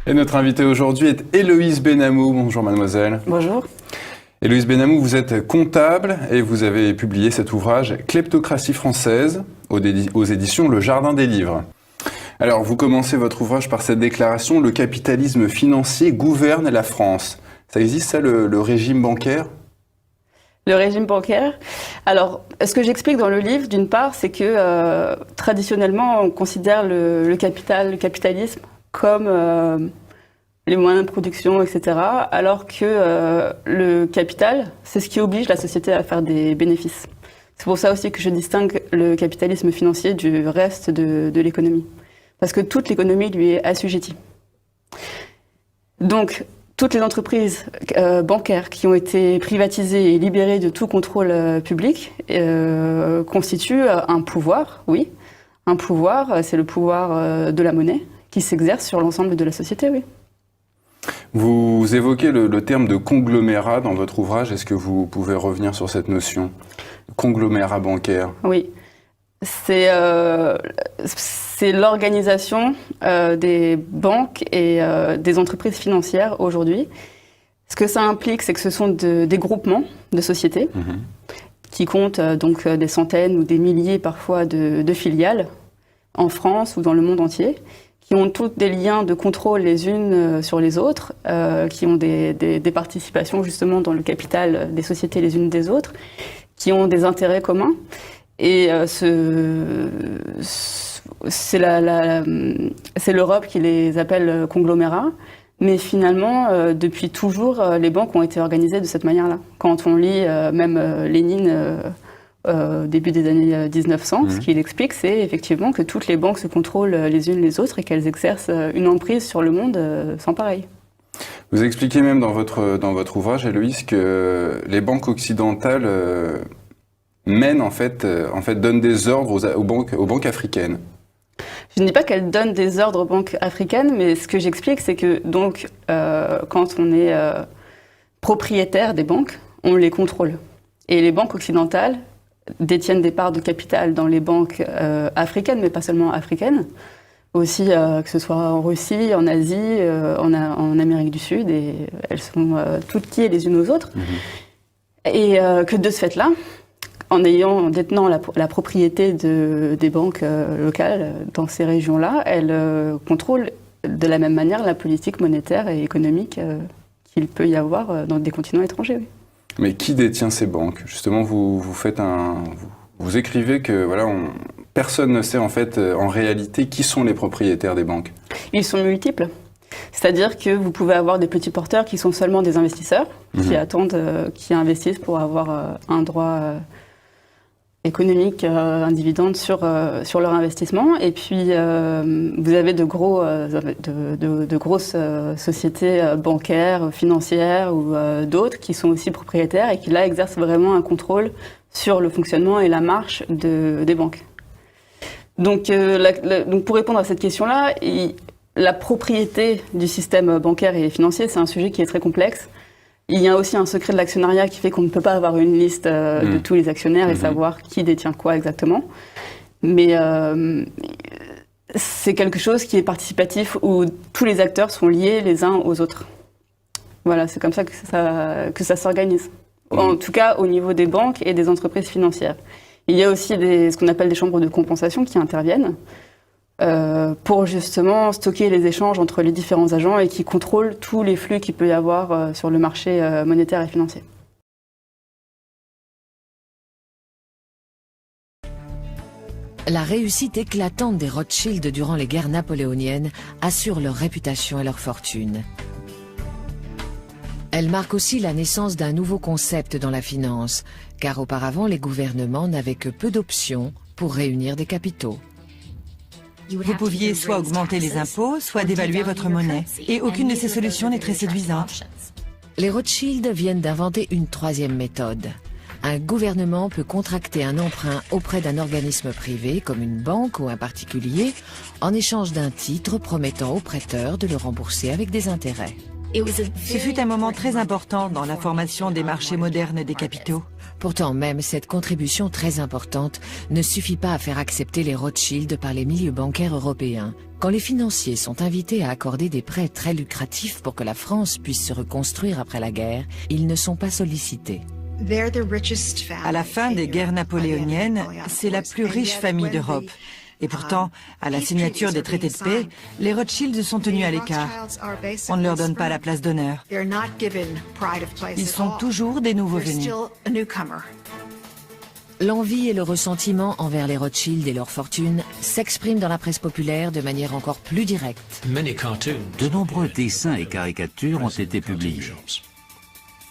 Et notre invitée aujourd'hui est Héloïse Benamou. Bonjour mademoiselle. Bonjour. Héloïse Benamou, vous êtes comptable et vous avez publié cet ouvrage « Kleptocratie française » aux éditions Le Jardin des Livres. Alors, vous commencez votre ouvrage par cette déclaration « Le capitalisme financier gouverne la France ». Ça existe ça, le régime bancaire ? Le régime bancaire. Alors, ce que j'explique dans le livre, d'une part, c'est que traditionnellement, on considère le capitalisme comme les moyens de production, etc. Alors que le capital, c'est ce qui oblige la société à faire des bénéfices. C'est pour ça aussi que je distingue le capitalisme financier du reste de l'économie. Parce que toute l'économie lui est assujettie. Donc, toutes les entreprises bancaires qui ont été privatisées et libérées de tout contrôle public constituent un pouvoir, oui. Un pouvoir, c'est le pouvoir de la monnaie qui s'exerce sur l'ensemble de la société, oui. Vous évoquez le terme de conglomérat dans votre ouvrage. Est-ce que vous pouvez revenir sur cette notion ? Conglomérat bancaire. Oui. C'est l'organisation des banques et des entreprises financières aujourd'hui. Ce que ça implique, c'est que ce sont des groupements de sociétés qui comptent donc des centaines ou des milliers parfois de filiales en France ou dans le monde entier, qui ont toutes des liens de contrôle les unes sur les autres, qui ont des participations justement dans le capital des sociétés les unes des autres, qui ont des intérêts communs. Et c'est l'Europe qui les appelle conglomérats, mais finalement, depuis toujours, les banques ont été organisées de cette manière-là. Quand on lit même Lénine début des années 1900, ce qu'il explique, c'est effectivement que toutes les banques se contrôlent les unes les autres et qu'elles exercent une emprise sur le monde sans pareil. Vous expliquez même dans votre ouvrage, Héloïse, que les banques occidentales donnent des ordres aux banques africaines. Je ne dis pas qu'elles donnent des ordres aux banques africaines, mais ce que j'explique, c'est que donc, quand on est propriétaire des banques, on les contrôle. Et les banques occidentales détiennent des parts de capital dans les banques africaines, mais pas seulement africaines, aussi que ce soit en Russie, en Asie, en Amérique du Sud, et elles sont toutes liées les unes aux autres. Et que de ce fait-là, en détenant la propriété des banques locales dans ces régions-là, elles contrôlent de la même manière la politique monétaire et économique qu'il peut y avoir dans des continents étrangers. Oui. Mais qui détient ces banques ? Justement, vous écrivez que personne ne sait en réalité qui sont les propriétaires des banques. Ils sont multiples. C'est-à-dire que vous pouvez avoir des petits porteurs qui sont seulement des investisseurs, qui investissent pour avoir un droit économique, un dividende sur leur investissement. Et puis, vous avez de grosses sociétés bancaires, financières ou d'autres qui sont aussi propriétaires et qui, là, exercent vraiment un contrôle sur le fonctionnement et la marche des banques. Donc, pour répondre à cette question-là, la propriété du système bancaire et financier, c'est un sujet qui est très complexe. Il y a aussi un secret de l'actionnariat qui fait qu'on ne peut pas avoir une liste de tous les actionnaires et savoir qui détient quoi exactement. Mais c'est quelque chose qui est participatif où tous les acteurs sont liés les uns aux autres. Voilà, c'est comme ça que ça s'organise. En tout cas, au niveau des banques et des entreprises financières. Il y a aussi ce qu'on appelle des chambres de compensation qui interviennent pour justement stocker les échanges entre les différents agents et qui contrôlent tous les flux qu'il peut y avoir sur le marché monétaire et financier. La réussite éclatante des Rothschild durant les guerres napoléoniennes assure leur réputation et leur fortune. Elle marque aussi la naissance d'un nouveau concept dans la finance, car auparavant les gouvernements n'avaient que peu d'options pour réunir des capitaux. Vous pouviez soit augmenter les impôts, soit dévaluer votre monnaie. Et aucune de ces solutions n'est très séduisante. Les Rothschild viennent d'inventer une troisième méthode. Un gouvernement peut contracter un emprunt auprès d'un organisme privé, comme une banque ou un particulier, en échange d'un titre promettant au prêteur de le rembourser avec des intérêts. Ce fut un moment très important dans la formation des marchés modernes des capitaux. Pourtant, même cette contribution très importante ne suffit pas à faire accepter les Rothschild par les milieux bancaires européens. Quand les financiers sont invités à accorder des prêts très lucratifs pour que la France puisse se reconstruire après la guerre, ils ne sont pas sollicités. À la fin des guerres napoléoniennes, c'est la plus riche famille d'Europe. Et pourtant, à la signature des traités de paix, les Rothschild sont tenus à l'écart. On ne leur donne pas la place d'honneur. Ils sont toujours des nouveaux venus. L'envie et le ressentiment envers les Rothschild et leur fortune s'expriment dans la presse populaire de manière encore plus directe. De nombreux dessins et caricatures ont été publiés.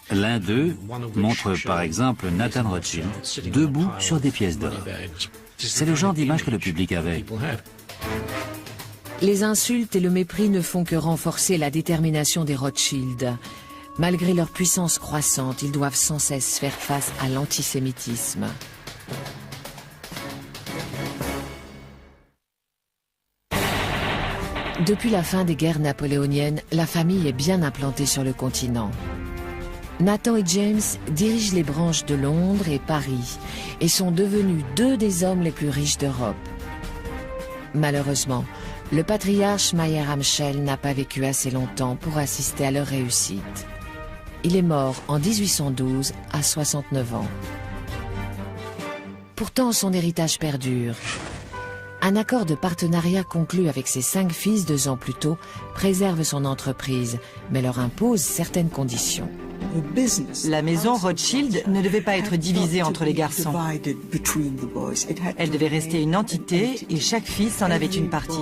L'un d'eux montre par exemple Nathan Rothschild debout sur des pièces d'or. C'est le genre d'image que le public avait. Les insultes et le mépris ne font que renforcer la détermination des Rothschild. Malgré leur puissance croissante, ils doivent sans cesse faire face à l'antisémitisme. Depuis la fin des guerres napoléoniennes, la famille est bien implantée sur le continent. Nathan et James dirigent les branches de Londres et Paris et sont devenus deux des hommes les plus riches d'Europe. Malheureusement, le patriarche Mayer Amschel n'a pas vécu assez longtemps pour assister à leur réussite. Il est mort en 1812 à 69 ans. Pourtant, son héritage perdure. Un accord de partenariat conclu avec ses 5 fils 2 ans plus tôt préserve son entreprise, mais leur impose certaines conditions. La maison Rothschild ne devait pas être divisée entre les garçons. Elle devait rester une entité et chaque fils en avait une partie.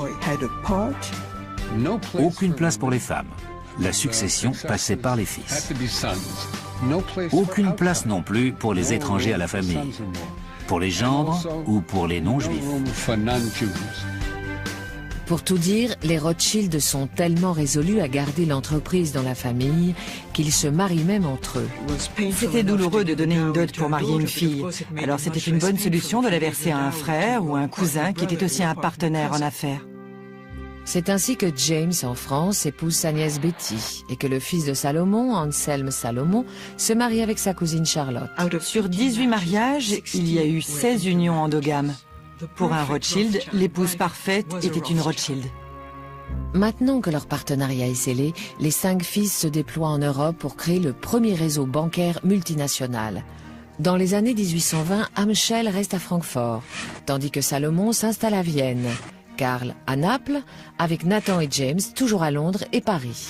Aucune place pour les femmes. La succession passait par les fils. Aucune place non plus pour les étrangers à la famille, pour les gendres ou pour les non-juifs. Pour tout dire, les Rothschild sont tellement résolus à garder l'entreprise dans la famille qu'ils se marient même entre eux. C'était douloureux de donner une dot pour marier une fille. Alors c'était une bonne solution de la verser à un frère ou un cousin qui était aussi un partenaire en affaires. C'est ainsi que James, en France, épouse sa nièce Betty et que le fils de Salomon, Anselme Salomon, se marie avec sa cousine Charlotte. Sur 18 mariages, il y a eu 16 unions endogames. Pour un Rothschild, l'épouse parfaite était une Rothschild. Maintenant que leur partenariat est scellé, les 5 fils se déploient en Europe pour créer le premier réseau bancaire multinational. Dans les années 1820, Amschel reste à Francfort, tandis que Salomon s'installe à Vienne, Karl à Naples, avec Nathan et James toujours à Londres et Paris.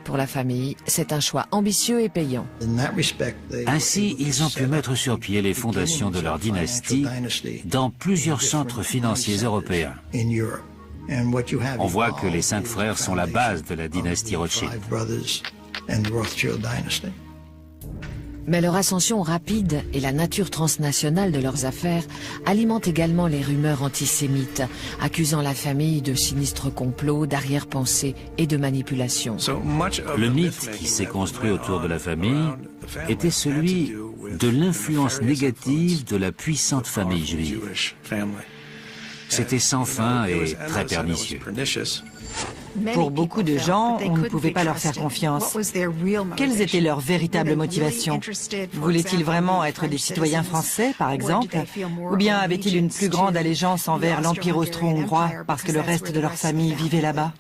Pour la famille, c'est un choix ambitieux et payant. Ainsi, ils ont pu mettre sur pied les fondations de leur dynastie dans plusieurs centres financiers européens. On voit que les 5 frères sont la base de la dynastie Rothschild. Mais leur ascension rapide et la nature transnationale de leurs affaires alimentent également les rumeurs antisémites, accusant la famille de sinistres complots, d'arrière-pensées et de manipulation. Le mythe qui s'est construit autour de la famille était celui de l'influence négative de la puissante famille juive. C'était sans fin et très pernicieux. Pour beaucoup de gens, on ne pouvait pas leur faire confiance. Quelles étaient leurs véritables motivations? Voulaient-ils vraiment être des citoyens français, par exemple? Ou bien avaient-ils une plus grande allégeance envers l'Empire austro-hongrois parce que le reste de leur famille vivait là-bas?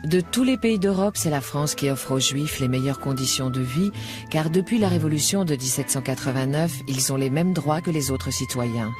De tous les pays d'Europe, c'est la France qui offre aux Juifs les meilleures conditions de vie, car depuis la Révolution de 1789, ils ont les mêmes droits que les autres citoyens.